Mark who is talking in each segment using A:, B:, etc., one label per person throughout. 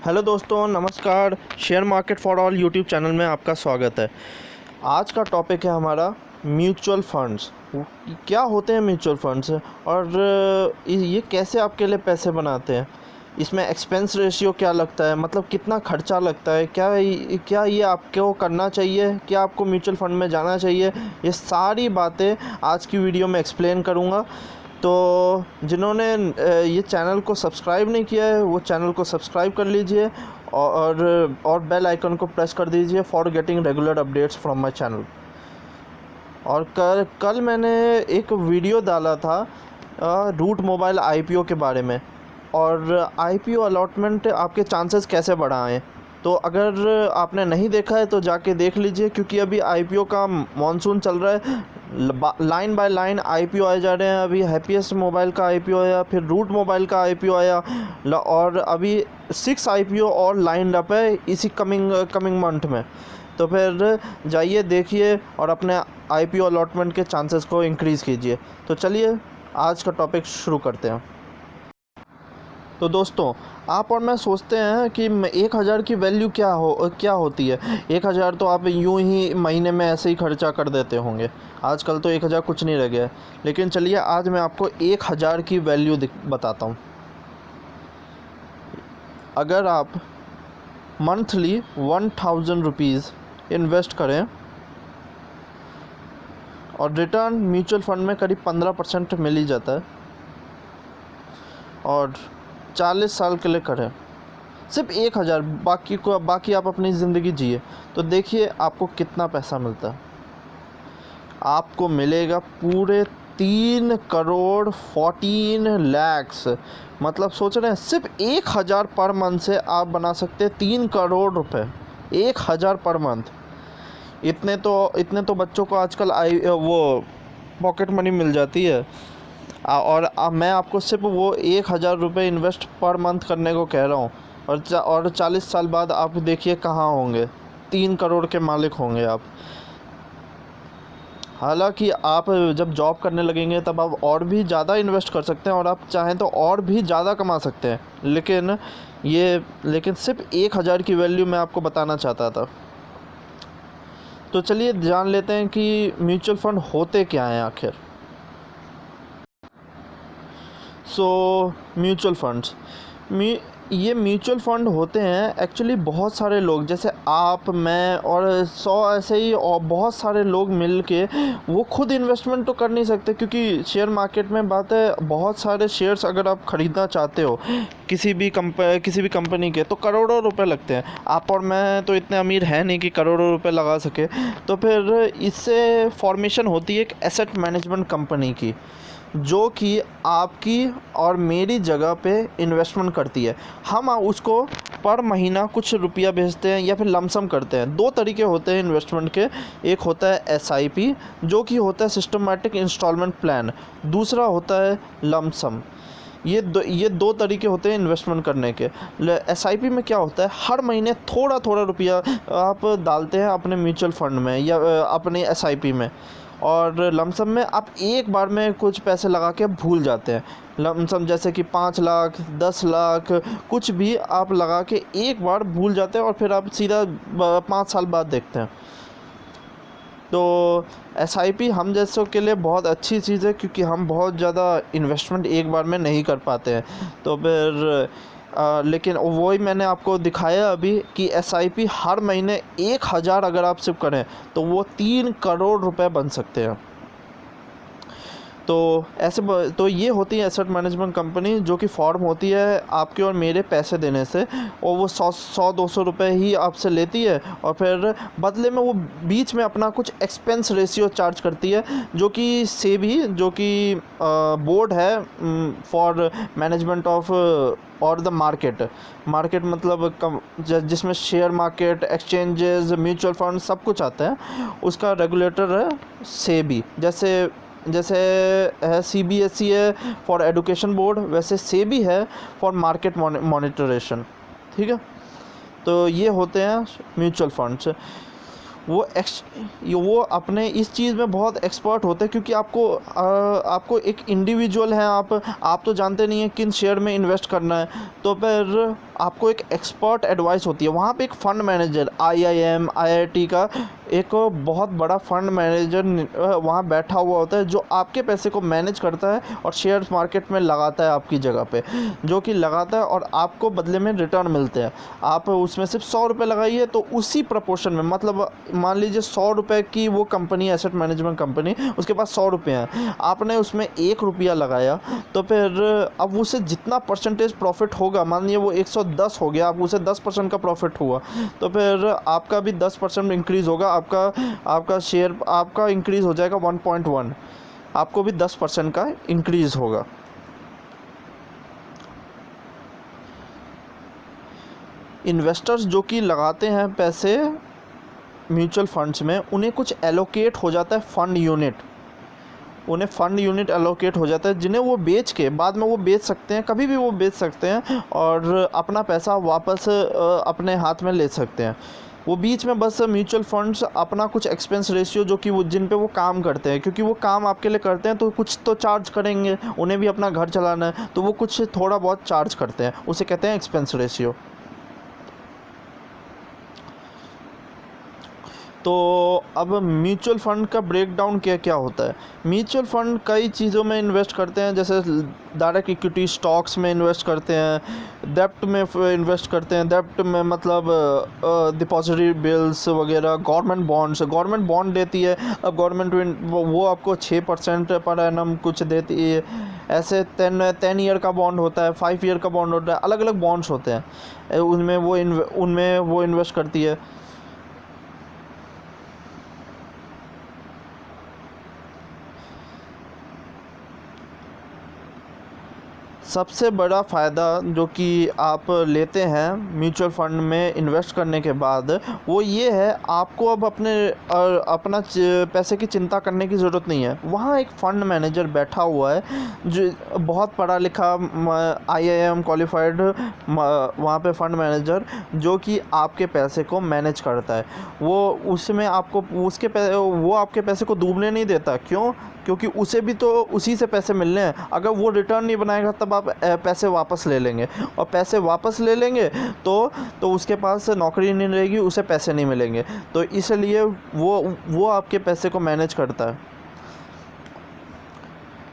A: Hello दोस्तों, नमस्कार। Share market for all YouTube channel में आपका स्वागत है। आज का टॉपिक है हमारा म्यूचुअल फंड्स। क्या होते हैं म्यूचुअल फंड्स और ये कैसे आपके लिए पैसे बनाते हैं, इसमें एक्सपेंस रेशियो क्या लगता है, मतलब कितना खर्चा लगता है, क्या ये आपको करना चाहिए, क्या आपको म्यूचुअल फंड में जाना चाहिए, ये सारी बातें आज की वीडियो में एक्सप्लेन करूँगा। तो जिन्होंने ये चैनल को सब्सक्राइब नहीं किया है वो चैनल को सब्सक्राइब कर लीजिए और बेल आइकन को प्रेस कर दीजिए for getting regular updates from my channel. और कल मैंने एक वीडियो डाला था रूट मोबाइल आईपीओ के बारे में, और आईपीओ अलॉटमेंट आपके चांसेस कैसे बढ़ाएं। तो अगर आपने नहीं देखा है तो जाके देख लीजिए, क्योंकि अभी आईपीओ का मॉनसून चल रहा है। लाइन बाय लाइन आईपीओ आए जा रहे हैं। अभी हैप्पीएस्ट मोबाइल का आईपीओ आया, फिर रूट मोबाइल का आईपीओ आया, और अभी 6 आईपीओ और लाइन अप है इसी कमिंग मंथ में। तो फिर जाइए, देखिए और अपने आईपीओ अलॉटमेंट के चांसेस को इंक्रीज़ कीजिए। तो चलिए आज का टॉपिक शुरू करते हैं। तो दोस्तों, आप और मैं सोचते हैं कि 1000 की वैल्यू क्या होती है। 1000 तो आप यूं ही महीने में ऐसे ही खर्चा कर देते होंगे। आजकल तो 1000 कुछ नहीं रह गया है। लेकिन चलिए आज मैं आपको 1000 की वैल्यू बताता हूँ। अगर आप मंथली 1000 रुपीज़ इन्वेस्ट करें और रिटर्न म्यूचुअल फंड में करीब 15% मिल ही जाता है, और 40 साल के लिए करें सिर्फ 1000, बाकी आप अपनी ज़िंदगी जिए, तो देखिए आपको कितना पैसा मिलता है। आपको मिलेगा पूरे 3 करोड़ 14 लाख। मतलब सोच रहे हैं, सिर्फ 1000 पर मंथ से आप बना सकते हैं 3 करोड़ रुपए। 1000 पर मंथ। इतने तो बच्चों को आजकल वो पॉकेट मनी मिल जाती है। और मैं आपको सिर्फ वो 1000 रुपये इन्वेस्ट पर मंथ करने को कह रहा हूँ, और 40 साल बाद आप देखिए कहाँ होंगे, 3 करोड़ के मालिक होंगे आप। हालांकि आप जब जॉब करने लगेंगे तब आप और भी ज़्यादा इन्वेस्ट कर सकते हैं, और आप चाहें तो और भी ज़्यादा कमा सकते हैं। लेकिन सिर्फ 1000 की वैल्यू मैं आपको बताना चाहता था। तो चलिए जान लेते हैं कि म्यूचुअल फंड होते क्या हैं आखिर। म्यूचुअल फंड्स, ये म्यूचुअल फंड होते हैं एक्चुअली बहुत सारे लोग, जैसे आप, मैं और 100 ऐसे ही और बहुत सारे लोग मिल के वो खुद इन्वेस्टमेंट तो कर नहीं सकते, क्योंकि शेयर मार्केट में बात है, बहुत सारे शेयर्स अगर आप ख़रीदना चाहते हो किसी भी कंपनी के, तो करोड़ों रुपए लगते हैं। आप और मैं तो इतने अमीर हैं नहीं कि करोड़ों रुपए लगा सके। तो फिर इससे फॉर्मेशन होती है एक एसेट मैनेजमेंट कंपनी की, जो कि आपकी और मेरी जगह पे इन्वेस्टमेंट करती है। हम उसको पर महीना कुछ रुपया भेजते हैं या फिर लमसम करते हैं। 2 तरीके होते हैं इन्वेस्टमेंट के। एक होता है एसआईपी, जो कि होता है सिस्टमैटिक इंस्टॉलमेंट प्लान। दूसरा होता है लमसम। ये दो तरीके होते हैं इन्वेस्टमेंट करने के। एसआईपी में क्या होता है, हर महीने थोड़ा थोड़ा रुपया आप डालते हैं अपने म्यूचुअल फंड में या अपने एसआईपी में, और लमसम में आप एक बार में कुछ पैसे लगा के भूल जाते हैं। लमसम जैसे कि 5 लाख, 10 लाख, कुछ भी आप लगा के एक बार भूल जाते हैं, और फिर आप सीधा 5 साल बाद देखते हैं। तो एसआईपी हम जैसों के लिए बहुत अच्छी चीज़ है, क्योंकि हम बहुत ज़्यादा इन्वेस्टमेंट एक बार में नहीं कर पाते हैं। तो फिर लेकिन वही मैंने आपको दिखाया अभी कि एसआईपी हर महीने 1000 अगर आप सिर्फ करें तो वो 3 करोड़ रुपए बन सकते हैं। तो ये होती है एसेट मैनेजमेंट कंपनी, जो कि फॉर्म होती है आपके और मेरे पैसे देने से, और वो 100-200 रुपये ही आपसे लेती है, और फिर बदले में वो बीच में अपना कुछ एक्सपेंस रेशियो चार्ज करती है, जो कि सेबी, जो कि बोर्ड है फॉर मैनेजमेंट ऑफ और द मार्केट मतलब जिसमें share market, exchanges, mutual fund सब कुछ आता है, उसका रेगुलेटर है सेबी। जैसे है सीबीएसई है फॉर एजुकेशन बोर्ड, वैसे सेबी है फॉर मार्केट मॉनिटरेशन। ठीक है। तो ये होते हैं म्यूचुअल फंड्स। वो अपने इस चीज़ में बहुत एक्सपर्ट होते हैं, क्योंकि आपको एक इंडिविजुअल है, आप तो जानते नहीं हैं किन शेयर में इन्वेस्ट करना है। तो फिर आपको एक एक्सपर्ट एडवाइस होती है। वहाँ पे एक फ़ंड मैनेजर आईआईएम, आईआईटी का एक बहुत बड़ा फ़ंड मैनेजर वहाँ बैठा हुआ होता है, जो आपके पैसे को मैनेज करता है और शेयर मार्केट में लगाता है आपकी जगह पे, जो कि लगाता है और आपको बदले में रिटर्न मिलते हैं। आप उसमें सिर्फ 100 रुपये लगाइए तो उसी प्रपोर्शन में, मतलब मान लीजिए 100 रुपये की वो कंपनी, एसेट मैनेजमेंट कंपनी, उसके पास 100 रुपये हैं, आपने उसमें 1 रुपया लगाया, तो फिर अब उसे जितना परसेंटेज प्रॉफिट होगा, मान लीजिए वो 110 हो गया, आप उसे 10% का प्रॉफिट हुआ, तो फिर आपका भी 10% इंक्रीज़ होगा, आपका शेयर आपका इंक्रीज़ हो जाएगा 1.1, आपको भी 10% का इंक्रीज़ होगा। इन्वेस्टर्स जो कि लगाते हैं पैसे म्यूचुअल फंड्स में, उन्हें कुछ एलोकेट हो जाता है फ़ंड यूनिट, उन्हें फ़ंड यूनिट एलोकेट हो जाता है, जिन्हें वो बेच के बाद में वो बेच सकते हैं, कभी भी वो बेच सकते हैं और अपना पैसा वापस अपने हाथ में ले सकते हैं। वो बीच में बस म्यूचुअल फंड्स अपना कुछ एक्सपेंस रेशियो, जो कि वो जिन पे वो काम करते हैं, क्योंकि वो काम आपके लिए करते हैं तो कुछ तो चार्ज करेंगे, उन्हें भी अपना घर चलाना है, तो वो कुछ थोड़ा बहुत चार्ज करते हैं, उसे कहते हैं एक्सपेंस रेशियो। तो अब म्यूचुअल फ़ंड का ब्रेकडाउन क्या क्या होता है। म्यूचुअल फ़ंड कई चीज़ों में इन्वेस्ट करते हैं, जैसे डायरेक्ट इक्विटी स्टॉक्स में इन्वेस्ट करते हैं, डेब्ट में इन्वेस्ट करते हैं, डेब्ट में मतलब डिपॉजिटरी बिल्स वगैरह, गवर्नमेंट बॉन्ड देती है, अब गवर्नमेंट वो आपको 6% पर एनम कुछ देती है। ऐसे 10 ईयर का बॉन्ड होता है, 5 ईयर का बॉन्ड होता है, अलग अलग बॉन्ड्स होते हैं, उनमें वो इन्वेस्ट करती है। सबसे बड़ा फ़ायदा जो कि आप लेते हैं म्यूचुअल फ़ंड में इन्वेस्ट करने के बाद, वो ये है, आपको अब अपना पैसे की चिंता करने की ज़रूरत नहीं है। वहाँ एक फ़ंड मैनेजर बैठा हुआ है, जो बहुत पढ़ा लिखा आईआईएम क्वालिफाइड वहाँ पे फ़ंड मैनेजर, जो कि आपके पैसे को मैनेज करता है। वो उसमें आपको वो आपके पैसे को डूबने नहीं देता। क्यों? क्योंकि उसे भी तो उसी से पैसे मिलने हैं। अगर वो रिटर्न नहीं बनाएगा तब आप पैसे वापस ले लेंगे, और पैसे वापस ले लेंगे तो उसके पास नौकरी नहीं रहेगी, उसे पैसे नहीं मिलेंगे। तो इसलिए वो आपके पैसे को मैनेज करता है।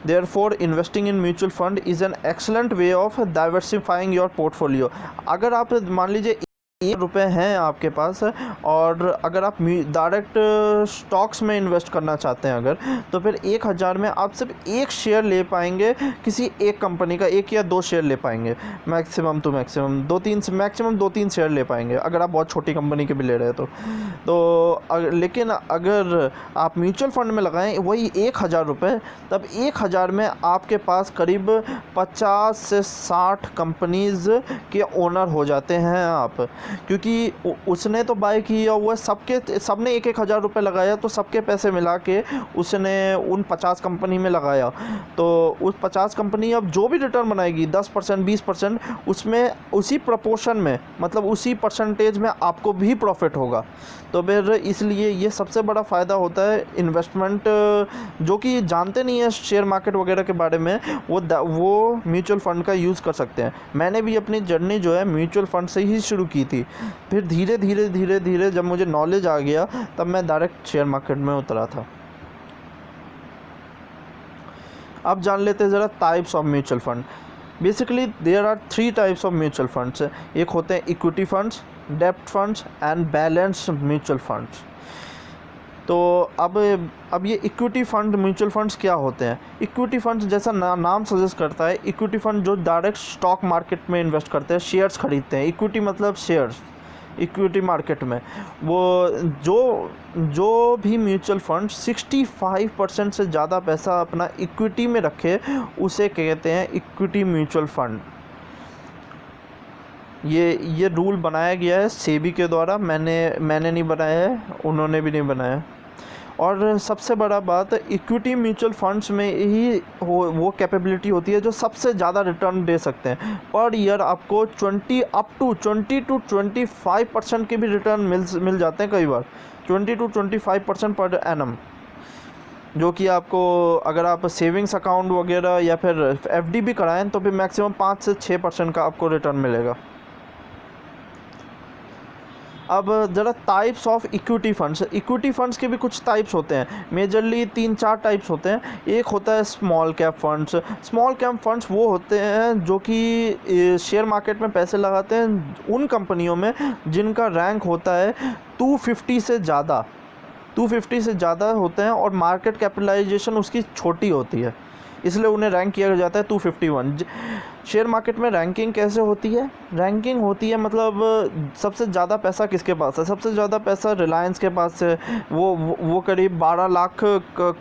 A: Therefore, investing in mutual fund is an excellent way of diversifying your portfolio. अगर आप मान लीजिए 1 रुपये हैं आपके पास, और अगर आप डायरेक्ट स्टॉक्स में इन्वेस्ट करना चाहते हैं अगर, तो फिर 1000 में आप सिर्फ 1 शेयर ले पाएंगे, किसी एक कंपनी का 1 या 2 शेयर ले पाएंगे, मैक्सिमम टू मैक्सिमम 2-3 शेयर ले पाएंगे, अगर आप बहुत छोटी कंपनी के भी ले रहे हैं तो लेकिन अगर आप म्यूचुअल फंड में लगाएं वही 1000 रुपये, तब 1000 में आपके पास करीब 50 से 60 कंपनीज़ के ओनर हो जाते हैं आप, क्योंकि उसने तो बाय किया हुआ, सबने 1-1000 रुपये लगाया, तो सबके पैसे मिला के उसने उन 50 कंपनी में लगाया, तो उस 50 कंपनी अब जो भी रिटर्न बनाएगी 10% 20%, उसमें उसी प्रपोर्शन में, मतलब उसी परसेंटेज में आपको भी प्रॉफिट होगा। तो फिर इसलिए ये सबसे बड़ा फ़ायदा होता है इन्वेस्टमेंट, जो कि जानते नहीं है शेयर मार्केट वगैरह के बारे में, वो म्यूचुअल फ़ंड का यूज़ कर सकते हैं। मैंने भी अपनी जर्नी जो है म्यूचुअल फ़ंड से ही शुरू की थी, फिर धीरे धीरे जब मुझे नॉलेज आ गया, तब मैं डायरेक्ट शेयर मार्केट में उतरा था। अब जान लेते हैं ज़रा types of mutual fund. Basically there are 3 types of mutual funds. एक होते हैं इक्विटी फंड्स, डेब्ट funds and balanced mutual funds. तो अब ये इक्विटी फंड म्यूचुअल फंड्स क्या होते हैं। इक्विटी फंड्स जैसा नाम सजेस्ट करता है, इक्विटी फंड जो डायरेक्ट स्टॉक मार्केट में इन्वेस्ट करते हैं, शेयर्स खरीदते हैं। इक्विटी मतलब शेयर्स, इक्विटी मार्केट में वो जो भी म्यूचुअल फंड 65% से ज़्यादा पैसा अपना इक्विटी में रखे, उसे कहते हैं इक्विटी म्यूचुअल फंड। ये रूल बनाया गया है सेबी के द्वारा, मैंने नहीं बनाया है, उन्होंने भी नहीं बनाया है। और सबसे बड़ा बात, इक्विटी म्यूचुअल फंड्स में ही वो कैपेबिलिटी होती है जो सबसे ज़्यादा रिटर्न दे सकते हैं। पर ईयर आपको 20 to 25% के भी रिटर्न मिल जाते हैं, कई बार 20 to 25% पर एनम, जो कि आपको अगर आप सेविंग्स अकाउंट वगैरह या फिर एफडी भी कराएं तो भी मैक्सिमम 5 से 6% का आपको रिटर्न मिलेगा। अब ज़रा टाइप्स ऑफ इक्विटी फंड्स के भी कुछ टाइप्स होते हैं, मेजरली 3-4 टाइप्स होते हैं। एक होता है स्मॉल कैप फंड्स वो होते हैं जो कि शेयर मार्केट में पैसे लगाते हैं उन कंपनियों में जिनका रैंक होता है 250 से ज़्यादा होते हैं और मार्केट कैपिटलाइजेशन उसकी छोटी होती है, इसलिए उन्हें रैंक किया जाता है 251। शेयर मार्केट में रैंकिंग कैसे होती है? रैंकिंग होती है मतलब सबसे ज़्यादा पैसा किसके पास है। सबसे ज़्यादा पैसा रिलायंस के पास है, वो करीब 12 लाख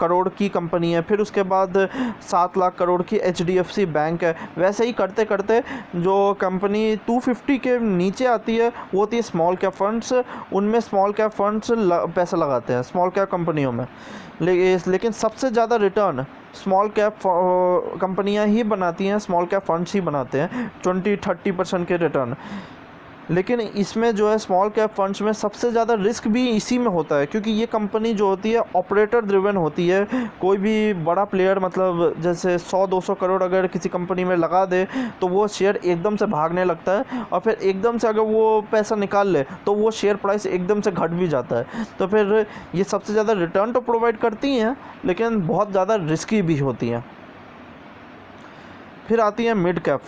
A: करोड़ की कंपनी है। फिर उसके बाद 7 लाख करोड़ की HDFC बैंक है। वैसे ही करते करते जो कंपनी 250 के नीचे आती है वो होती है स्मॉल कैप फंड्स। उनमें स्मॉल कैप फंड्स पैसा लगाते हैं स्मॉल कैप कंपनियों में, लेकिन सबसे ज़्यादा रिटर्न स्मॉल कैप कंपनियां ही बनाती हैं, स्मॉल कैप फंड्स ही बनाते हैं 20-30% के रिटर्न। लेकिन इसमें जो है स्मॉल कैप फंड्स में सबसे ज़्यादा रिस्क भी इसी में होता है, क्योंकि ये कंपनी जो होती है ऑपरेटर ड्रिवन होती है। कोई भी बड़ा प्लेयर मतलब जैसे 100-200 करोड़ अगर किसी कंपनी में लगा दे तो वो शेयर एकदम से भागने लगता है, और फिर एकदम से अगर वो पैसा निकाल ले तो वो शेयर प्राइस एकदम से घट भी जाता है। तो फिर ये सबसे ज़्यादा रिटर्न तो प्रोवाइड करती हैं लेकिन बहुत ज़्यादा रिस्की भी होती हैं। फिर आती है मिड कैप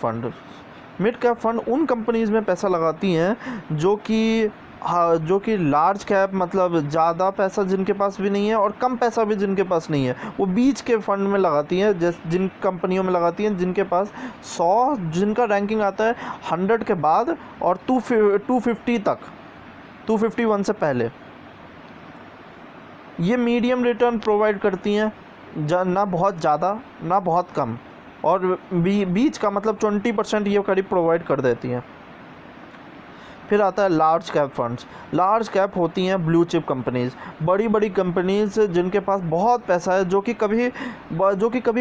A: फंड उन कंपनीज़ में पैसा लगाती हैं जो कि लार्ज कैप मतलब ज़्यादा पैसा जिनके पास भी नहीं है और कम पैसा भी जिनके पास नहीं है, वो बीच के फंड में लगाती हैं। जिन कंपनियों में लगाती हैं जिनके पास 100 जिनका रैंकिंग आता है 100 के बाद और 250 तक, 251 से पहले। ये मीडियम रिटर्न प्रोवाइड करती हैं, ना बहुत ज़्यादा ना बहुत कम, और बीच का मतलब 20% ये करीब प्रोवाइड कर देती हैं। फिर आता है लार्ज कैप होती हैं ब्लू चिप कंपनीज़, बड़ी कंपनीज़ जिनके पास बहुत पैसा है, जो कि कभी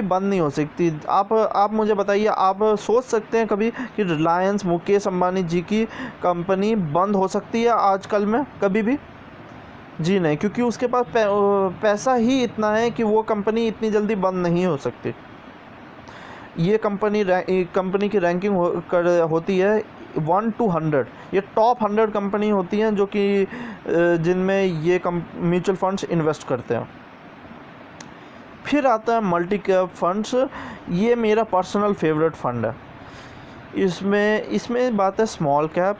A: बंद नहीं हो सकती। आप मुझे बताइए, आप सोच सकते हैं कभी कि रिलायंस मुकेश अंबानी जी की कंपनी बंद हो सकती है आजकल में कभी भी? जी नहीं, क्योंकि उसके पास पैसा ही इतना है कि वो कंपनी इतनी जल्दी बंद नहीं हो सकती। ये कंपनी की रैंकिंग होती है 1 to 100। ये टॉप 100 कंपनी होती हैं जो कि जिनमें ये म्यूचुअल फंड्स इन्वेस्ट करते हैं। फिर आता है मल्टी कैप फंड्स। ये मेरा पर्सनल फेवरेट फंड है। इसमें बात है स्मॉल कैप,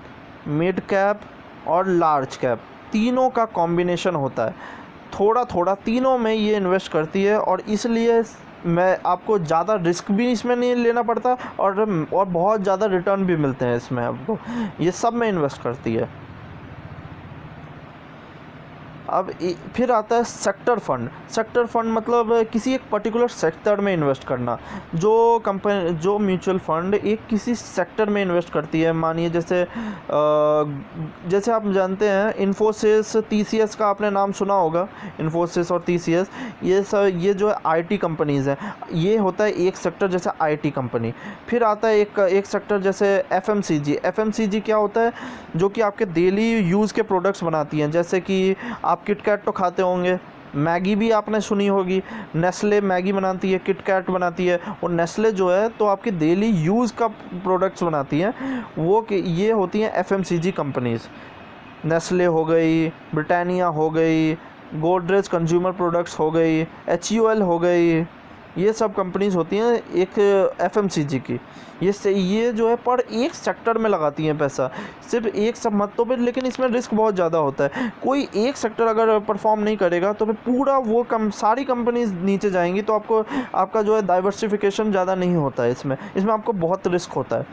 A: मिड कैप और लार्ज कैप, तीनों का कॉम्बिनेशन होता है। थोड़ा तीनों में ये इन्वेस्ट करती है, और इसलिए मैं आपको ज़्यादा रिस्क भी इसमें नहीं लेना पड़ता और बहुत ज़्यादा रिटर्न भी मिलते हैं इसमें आपको। ये सब में इन्वेस्ट करती है। अब फिर आता है सेक्टर फंड मतलब किसी एक पर्टिकुलर सेक्टर में इन्वेस्ट करना। जो म्यूचुअल फंड एक किसी सेक्टर में इन्वेस्ट करती है, मानिए जैसे आप जानते हैं इन्फोसिस, TCS का आपने नाम सुना होगा। इन्फोसिस और TCS ये जो है IT कंपनीज़ हैं। ये होता है एक सेक्टर जैसे IT कंपनी। फिर आता है एक सेक्टर जैसे FMCG क्या होता है? जो कि आपके डेली यूज़ के प्रोडक्ट्स बनाती हैं, जैसे कि आप किटकैट तो खाते होंगे, मैगी भी आपने सुनी होगी। नेस्ले मैगी बनाती है, किटकैट बनाती है, और नेस्ले जो है तो आपकी डेली यूज़ का प्रोडक्ट्स बनाती हैं। ये होती हैं FMCG कंपनीज़। नेस्ले हो गई, ब्रिटानिया हो गई, गोदरेज कंज्यूमर प्रोडक्ट्स हो गई, HUL हो गई, ये सब कंपनीज़ होती हैं एक FMCG की। ये जो है पर एक सेक्टर में लगाती हैं पैसा, सिर्फ एक सब मत तो फिर, लेकिन इसमें रिस्क बहुत ज़्यादा होता है। कोई एक सेक्टर अगर परफॉर्म नहीं करेगा तो फिर पूरा वो सारी कंपनीज नीचे जाएंगी, तो आपका जो है डाइवर्सिफिकेशन ज़्यादा नहीं होता है इसमें आपको बहुत रिस्क होता है।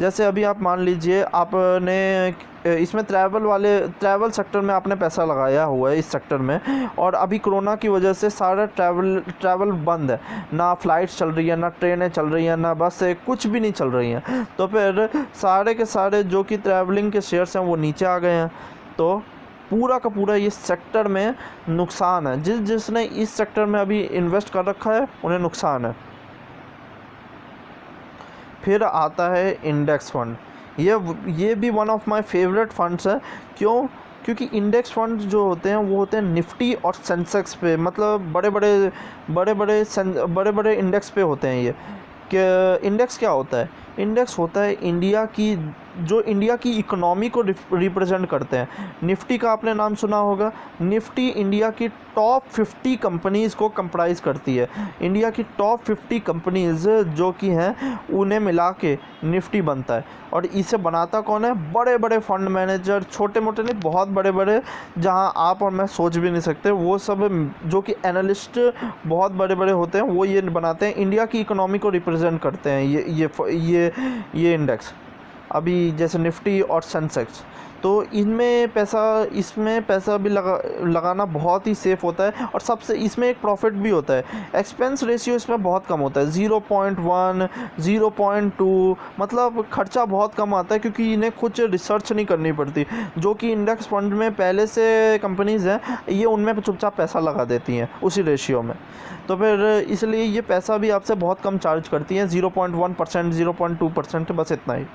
A: जैसे अभी आप मान लीजिए आपने इसमें ट्रैवल सेक्टर में आपने पैसा लगाया हुआ है इस सेक्टर में, और अभी कोरोना की वजह से सारा ट्रैवल बंद है, ना फ्लाइट्स चल रही है, ना ट्रेनें चल रही हैं, ना बस कुछ भी नहीं चल रही हैं। तो फिर सारे के सारे जो कि ट्रैवलिंग के शेयर्स हैं वो नीचे आ गए हैं। तो पूरा का पूरा ये सेक्टर में नुकसान है। जिसने इस सेक्टर में अभी इन्वेस्ट कर रखा है उन्हें नुकसान है। फिर आता है इंडेक्स फंड। ये भी one of my favourite funds है। क्योंकि इंडेक्स फंड जो होते हैं वो होते हैं निफ्टी और सेंसेक्स पे, मतलब बड़े बड़े इंडेक्स पे होते हैं ये। कि इंडेक्स क्या होता है? इंडेक्स होता है इंडिया की, जो इंडिया की इकोनॉमी को रिप्रेजेंट करते हैं। निफ्टी का आपने नाम सुना होगा। निफ्टी इंडिया की टॉप 50 कंपनीज़ को कंप्राइज करती है। इंडिया की टॉप 50 कंपनीज़ जो कि हैं उन्हें मिला के निफ्टी बनता है। और इसे बनाता कौन है? बड़े बड़े फंड मैनेजर, छोटे मोटे नहीं, बहुत बड़े बड़े, जहां आप और मैं सोच भी नहीं सकते, वो सब जो कि एनालिस्ट बहुत बड़े बड़े होते हैं, वो ये बनाते हैं। इंडिया की इकोनॉमी को रिप्रेजेंट करते हैं ये इंडेक्स। अभी जैसे निफ्टी और सेंसेक्स, तो इसमें पैसा भी लगाना बहुत ही सेफ़ होता है। और सबसे इसमें एक प्रॉफिट भी होता है। एक्सपेंस रेशियो इसमें बहुत कम होता है, 0.1, 0.2, मतलब खर्चा बहुत कम आता है, क्योंकि इन्हें कुछ रिसर्च नहीं करनी पड़ती। जो कि इंडेक्स फंड में पहले से कंपनीज़ हैं, ये उनमें चुपचाप पैसा लगा देती हैं उसी रेशियो में। तो फिर इसलिए ये पैसा भी आपसे बहुत कम चार्ज करती हैं, 0.1%, 0.2%, बस इतना ही।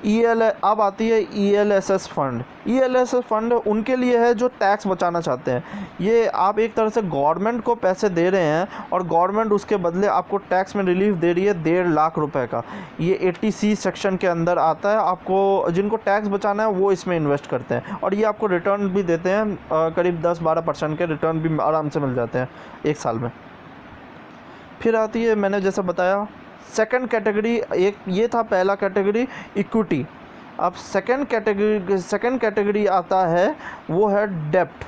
A: अब आती है ELSS फंड। ELSS फंड उनके लिए है जो टैक्स बचाना चाहते हैं। ये आप एक तरह से गवर्नमेंट को पैसे दे रहे हैं और गवर्नमेंट उसके बदले आपको टैक्स में रिलीफ दे रही है 1.5 लाख रुपए का। ये 80C सेक्शन के अंदर आता है। आपको जिनको टैक्स बचाना है वो इसमें इन्वेस्ट करते हैं, और ये आपको रिटर्न भी देते हैं, करीब 10-12% के रिटर्न भी आराम से मिल जाते हैं एक साल में। फिर आती है, मैंने जैसा बताया, सेकंड कैटेगरी। एक ये था पहला कैटेगरी, इक्विटी। अब सेकंड कैटेगरी आता है, वो है डेप्ट।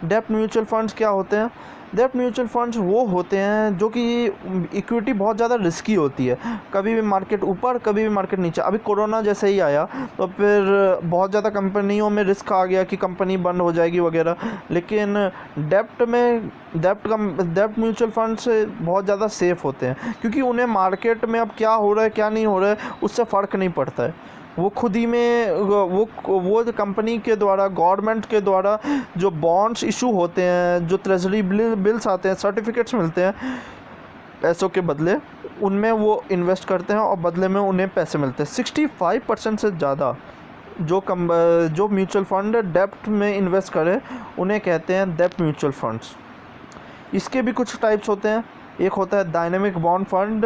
A: डेप्ट म्यूचुअल फंड्स क्या होते हैं? डेप्ट म्यूचुअल फंड्स वो होते हैं जो कि इक्विटी बहुत ज़्यादा रिस्की होती है, कभी भी मार्केट ऊपर, कभी भी मार्केट नीचे। अभी कोरोना जैसे ही आया तो फिर बहुत ज़्यादा कंपनियों में रिस्क आ गया कि कंपनी बंद हो जाएगी वगैरह। लेकिन डेप्ट म्यूचुअल फंड्स बहुत ज़्यादा सेफ़ होते हैं, क्योंकि उन्हें मार्केट में अब क्या हो रहा है क्या नहीं हो रहा है उससे फ़र्क नहीं पड़ता है। वो खुद ही में वो कंपनी के द्वारा, गवर्नमेंट के द्वारा जो बॉन्ड्स इशू होते हैं, जो ट्रेजरी बिल्स आते हैं, सर्टिफिकेट्स मिलते हैं पैसों के बदले, उनमें वो इन्वेस्ट करते हैं और बदले में उन्हें पैसे मिलते हैं। 65% से ज़्यादा जो म्यूचुअल फंड डेप्ट में इन्वेस्ट करे उन्हें कहते हैं डेप्ट म्यूचुअल फंड्स। इसके भी कुछ टाइप्स होते हैं। एक होता है डायनेमिक बॉन्ड फंड।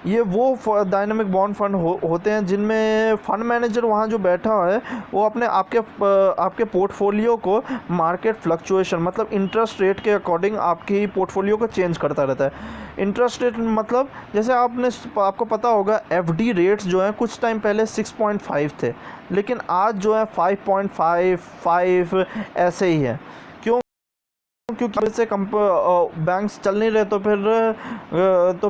A: ये वो डायनेमिक बॉन्ड फंड होते हैं जिनमें फ़ंड मैनेजर वहाँ जो बैठा है वो आपके पोर्टफोलियो को मार्केट फ्लक्चुएशन, मतलब इंटरेस्ट रेट के अकॉर्डिंग आपकी पोर्टफोलियो को चेंज करता रहता है। इंटरेस्ट रेट मतलब जैसे आपको पता होगा, FD रेट्स जो हैं कुछ टाइम पहले 6.5 थे, लेकिन आज जो है 5.5, 5 ऐसे ही है। क्योंकि वैसे बैंक्स चल नहीं रहे, तो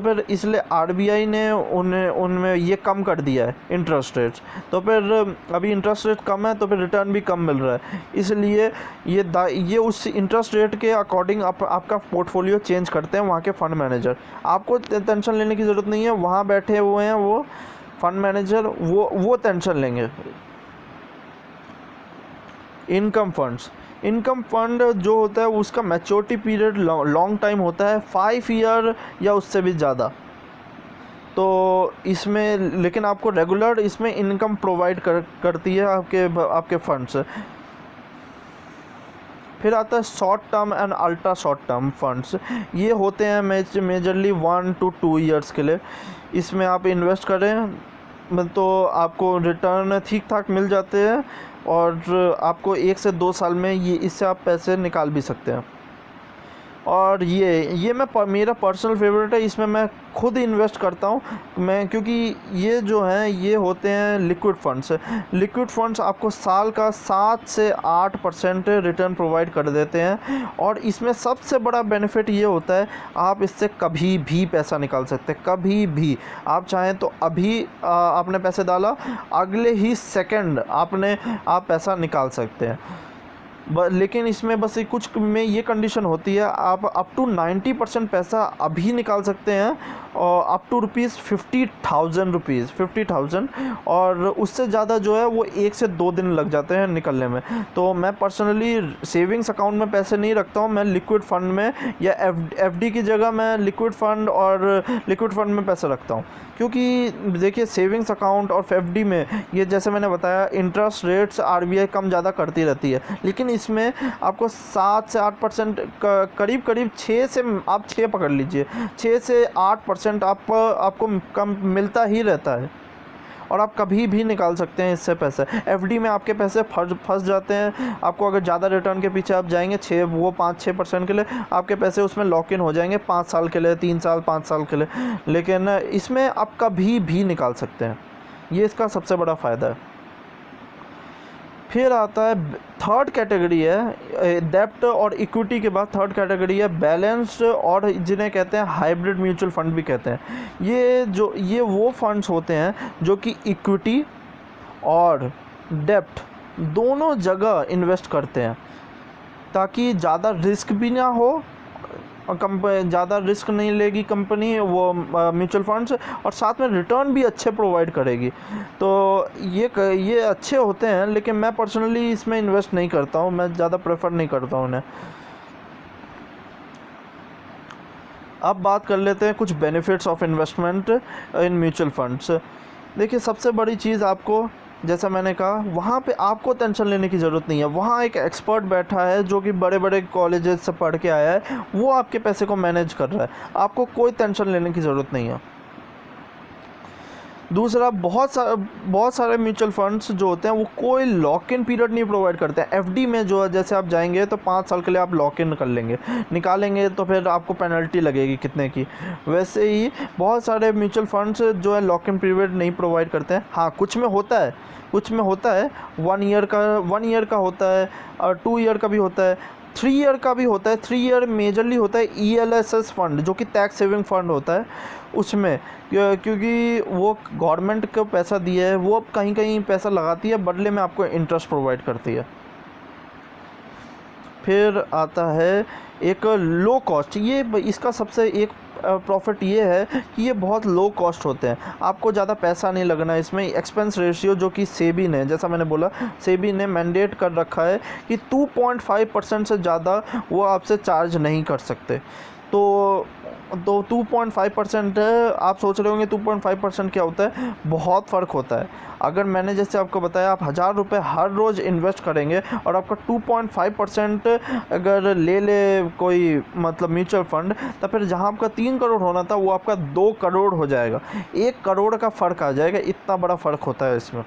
A: फिर इसलिए RBI ने उनमें ये कम कर दिया है इंटरेस्ट रेट्स। तो फिर अभी इंटरेस्ट रेट कम है तो फिर रिटर्न भी कम मिल रहा है, इसलिए ये उस इंटरेस्ट रेट के अकॉर्डिंग आपका पोर्टफोलियो चेंज करते हैं वहाँ के फ़ंड मैनेजर। आपको टेंशन लेने की ज़रूरत नहीं है, वहाँ बैठे हुए हैं वो फ़ंड मैनेजर, वो टेंशन लेंगे। इनकम फंड जो होता है उसका मैच्योरिटी पीरियड लॉन्ग टाइम होता है, 5 ईयर या उससे भी ज़्यादा। तो इसमें लेकिन आपको रेगुलर इसमें इनकम प्रोवाइड करती है आपके फंड्स। फिर आता है short term and ultra short term funds. ये होते हैं मेजरली 1 to 2 ईयर्स के लिए। इसमें आप इन्वेस्ट करें तो आपको रिटर्न ठीक ठाक मिल जाते हैं, और आपको 1 से 2 साल में इससे आप पैसे निकाल भी सकते हैं। और मेरा पर्सनल फेवरेट है, इसमें मैं खुद इन्वेस्ट करता हूँ मैं, क्योंकि ये जो हैं ये होते हैं लिक्विड फंड्स। लिक्विड फंड्स आपको साल का 7 से 8% रिटर्न प्रोवाइड कर देते हैं, और इसमें सबसे बड़ा बेनिफिट ये होता है आप इससे कभी भी पैसा निकाल सकते हैं, कभी भी। आप चाहें तो अभी आपने पैसे डाला, अगले ही सेकंड आप पैसा निकाल सकते हैं। लेकिन इसमें बस कुछ में ये कंडीशन होती है, आप अप टू 90% पैसा अभी निकाल सकते हैं, और अप टू ₹50,000, और उससे ज़्यादा जो है वो 1 से 2 दिन लग जाते हैं निकलने में। तो मैं पर्सनली सेविंग्स अकाउंट में पैसे नहीं रखता हूँ, मैं लिक्विड फ़ंड में या FD की जगह मैं लिक्विड फ़ंड में पैसा रखता हूँ। क्योंकि देखिए, सेविंग्स अकाउंट और FD में ये जैसे मैंने बताया इंटरेस्ट रेट्स RBI कम ज़्यादा करती रहती है, लेकिन इसमें आपको 7 से 8% करीब 6 से आप 6 पकड़ लीजिए, 6 से 8% 5% आपको कम मिलता ही रहता है, और आप कभी भी निकाल सकते हैं इससे पैसे। एफडी में आपके पैसे फंस जाते हैं, आपको अगर ज़्यादा रिटर्न के पीछे आप जाएंगे 5-6% के लिए, आपके पैसे उसमें लॉक इन हो जाएंगे 5 साल के लिए, 3 साल 5 साल के लिए। लेकिन इसमें आप कभी भी निकाल सकते हैं, ये इसका सबसे बड़ा फ़ायदा है। फिर आता है थर्ड कैटेगरी है डेब्ट और इक्विटी के बाद थर्ड कैटेगरी है बैलेंस्ड, और जिन्हें कहते हैं हाइब्रिड म्यूचुअल फंड भी कहते हैं। ये वो फंड्स होते हैं जो कि इक्विटी और डेब्ट दोनों जगह इन्वेस्ट करते हैं, ताकि ज़्यादा रिस्क भी ना हो, ज़्यादा रिस्क नहीं लेगी कंपनी वो म्यूचुअल फंड्स, और साथ में रिटर्न भी अच्छे प्रोवाइड करेगी। तो ये अच्छे होते हैं, लेकिन मैं पर्सनली इसमें इन्वेस्ट नहीं करता हूँ, मैं ज़्यादा प्रेफर नहीं करता हूँ उन्हें। अब बात कर लेते हैं कुछ benefits of investment in mutual funds. देखिए, सबसे बड़ी चीज़ आपको, जैसा मैंने कहा, वहाँ पे आपको टेंशन लेने की ज़रूरत नहीं है। वहाँ एक एक्सपर्ट बैठा है जो कि बड़े बड़े कॉलेजेस से पढ़ के आया है, वो आपके पैसे को मैनेज कर रहा है, आपको कोई टेंशन लेने की ज़रूरत नहीं है। दूसरा, बहुत सारे म्यूचुअल फंड्स जो होते हैं वो कोई लॉक इन पीरियड नहीं प्रोवाइड करते हैं। एफडी में जो है, जैसे आप जाएंगे तो 5 साल के लिए आप लॉक इन कर लेंगे, निकालेंगे तो फिर आपको पेनल्टी लगेगी कितने की। वैसे ही बहुत सारे म्यूचुअल फंड्स जो है लॉक इन पीरियड नहीं प्रोवाइड करते हैं। हाँ, कुछ में होता है 1 ईयर का होता है, और 2 ईयर का भी होता है, 3 ईयर का भी होता है। 3 ईयर मेजरली होता है ELSS फंड, जो कि टैक्स सेविंग फंड होता है। उसमें क्योंकि वो गवर्नमेंट को पैसा दिया है, वो कहीं कहीं पैसा लगाती है, बदले में आपको इंटरेस्ट प्रोवाइड करती है। फिर आता है एक लो कॉस्ट, इसका सबसे एक प्रॉफिट ये है कि ये बहुत लो कॉस्ट होते हैं, आपको ज़्यादा पैसा नहीं लगना है इसमें। एक्सपेंस रेशियो जो कि सेबी ने, जैसा मैंने बोला, सेबी ने मैंडेट कर रखा है कि 2.5% से ज़्यादा वो आपसे चार्ज नहीं कर सकते। तो 2.5% आप सोच रहे होंगे 2.5% क्या होता है, बहुत फ़र्क होता है। अगर मैंने जैसे आपको बताया, आप 1000 रुपये हर रोज़ इन्वेस्ट करेंगे और आपका 2.5% अगर ले कोई मतलब म्यूचुअल फंड, तो फिर जहां आपका 3 करोड़ होना था वो आपका 2 करोड़ हो जाएगा, 1 करोड़ का फ़र्क आ जाएगा, इतना बड़ा फ़र्क होता है इसमें।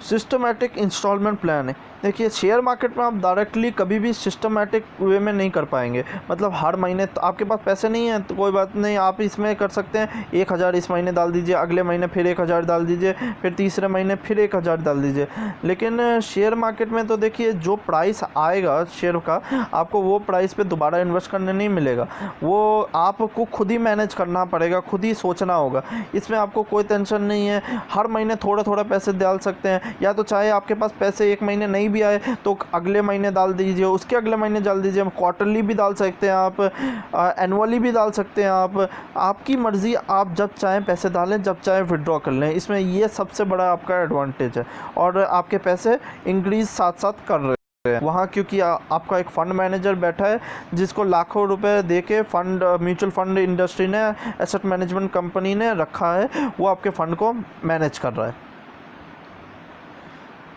A: सिस्टमेटिक इंस्टॉलमेंट प्लान है। देखिए, शेयर मार्केट में आप डायरेक्टली कभी भी सिस्टमेटिक वे में नहीं कर पाएंगे। मतलब हर महीने तो आपके पास पैसे नहीं है तो कोई बात नहीं, आप इसमें कर सकते हैं 1000 इस महीने डाल दीजिए, अगले महीने फिर 1000 डाल दीजिए, फिर तीसरे महीने फिर 1000 डाल दीजिए। लेकिन शेयर मार्केट में तो देखिए, जो प्राइस आएगा शेयर का, आपको वो प्राइस पे दोबारा इन्वेस्ट करने नहीं मिलेगा, वो आपको खुद ही मैनेज करना पड़ेगा, खुद ही सोचना होगा। इसमें आपको कोई टेंशन नहीं है, हर महीने थोड़ा थोड़ा पैसे डाल सकते हैं, या तो चाहे आपके पास पैसे एक महीने नहीं भी आए तो अगले महीने डाल दीजिए, उसके अगले महीने डाल दीजिए, क्वार्टरली भी डाल सकते हैं आप, एनुअली भी डाल सकते हैं आप, आपकी मर्ज़ी, आप जब चाहें पैसे डालें, जब चाहें विड्रॉ कर लें। इसमें ये सबसे बड़ा आपका एडवांटेज है, और आपके पैसे इंक्रीज साथ साथ कर रहे हैं वहाँ, क्योंकि आपका एक फ़ंड मैनेजर बैठा है जिसको लाखों रुपए देके फंड, म्यूचुअल फंड इंडस्ट्री ने, एसेट मैनेजमेंट कंपनी ने रखा है, वो आपके फ़ंड को मैनेज कर रहा है।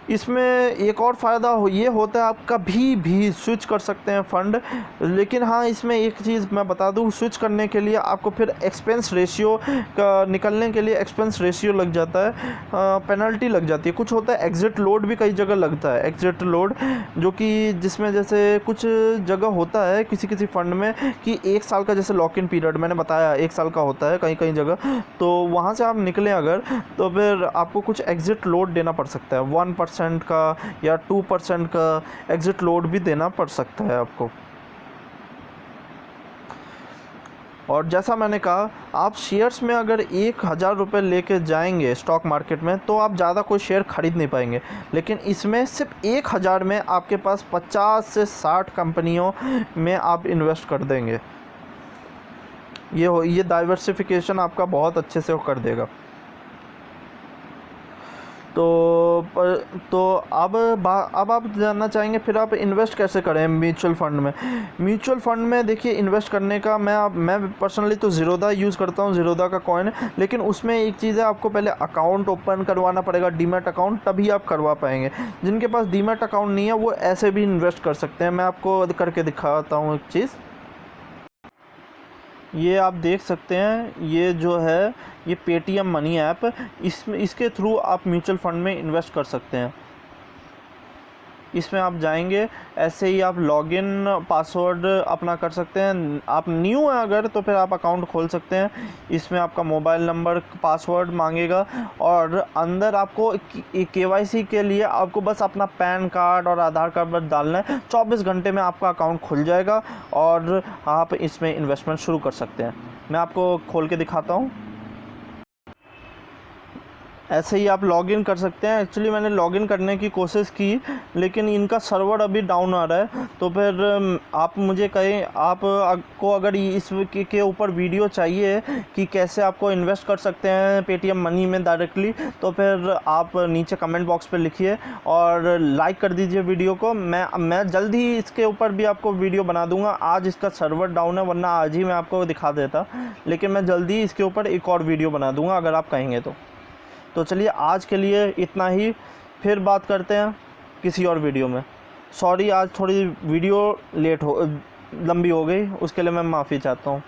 A: इसमें एक और फ़ायदा ये होता है, आप कभी भी स्विच कर सकते हैं फ़ंड। लेकिन हाँ, इसमें एक चीज़ मैं बता दूँ, स्विच करने के लिए आपको फिर एक्सपेंस रेशियो का निकलने के लिए एक्सपेंस रेशियो लग जाता है, पेनल्टी लग जाती है। कुछ होता है एग्ज़िट लोड भी कई जगह लगता है, एग्ज़िट लोड, जो कि जिसमें जैसे कुछ जगह होता है किसी फ़ंड में कि 1 साल का जैसे लॉक इन पीरियड मैंने बताया 1 साल का होता है कई जगह, तो वहाँ से आप निकलें अगर, तो फिर आपको कुछ एग्ज़िट लोड देना पड़ सकता है, 1% का या 2% का एग्जिट लोड भी देना पड़ सकता है आपको। और जैसा मैंने कहा, आप शेयर्स में अगर 1000 रुपये लेके जाएंगे स्टॉक मार्केट में, तो आप ज़्यादा कोई शेयर खरीद नहीं पाएंगे। लेकिन इसमें सिर्फ 1000 में आपके पास 50 से 60 कंपनियों में आप इन्वेस्ट कर देंगे। ये डाइवर्सिफिकेशन आपका बहुत अच्छे से कर देगा। तो अब आप जानना चाहेंगे फिर आप इन्वेस्ट कैसे करें म्यूचुअल फंड में। म्यूचुअल फंड में देखिए, इन्वेस्ट करने का मैं पर्सनली तो ज़ीरोधा यूज़ करता हूँ, ज़ीरोधा का कॉइन। लेकिन उसमें एक चीज़ है, आपको पहले अकाउंट ओपन करवाना पड़ेगा, डीमैट अकाउंट, तभी आप करवा पाएंगे। जिनके पास डीमैट अकाउंट नहीं है वो ऐसे भी इन्वेस्ट कर सकते हैं। मैं आपको करके दिखाता हूँ एक चीज़। ये आप देख सकते हैं, ये जो है ये पेटीएम मनी ऐप, इसके थ्रू आप म्यूचुअल फंड में इन्वेस्ट कर सकते हैं। इसमें आप जाएंगे, ऐसे ही आप लॉगिन पासवर्ड अपना कर सकते हैं। आप न्यू हैं अगर तो फिर आप अकाउंट खोल सकते हैं। इसमें आपका मोबाइल नंबर पासवर्ड मांगेगा और अंदर आपको केवाईसी के लिए आपको बस अपना पैन कार्ड और आधार कार्ड बस डालना है। 24 घंटे में आपका अकाउंट खुल जाएगा और आप इसमें इन्वेस्टमेंट शुरू कर सकते हैं। मैं आपको खोल के दिखाता हूँ। ऐसे ही आप लॉगिन कर सकते हैं। एक्चुअली मैंने लॉगिन करने की कोशिश की, लेकिन इनका सर्वर अभी डाउन आ रहा है। तो फिर आप मुझे कहें, आपको अगर इस के ऊपर वीडियो चाहिए कि कैसे आपको इन्वेस्ट कर सकते हैं पेटीएम मनी में डायरेक्टली, तो फिर आप नीचे कमेंट बॉक्स पे लिखिए और लाइक कर दीजिए वीडियो को। मैं जल्द ही इसके ऊपर भी आपको वीडियो बना दूंगा। आज इसका सर्वर डाउन है, वरना आज ही मैं आपको दिखा देता, लेकिन मैं जल्दी ही इसके ऊपर एक और वीडियो बना दूंगा अगर आप कहेंगे तो चलिए आज के लिए इतना ही, फिर बात करते हैं किसी और वीडियो में। सॉरी, आज थोड़ी वीडियो लंबी हो गई, उसके लिए मैं माफ़ी चाहता हूँ।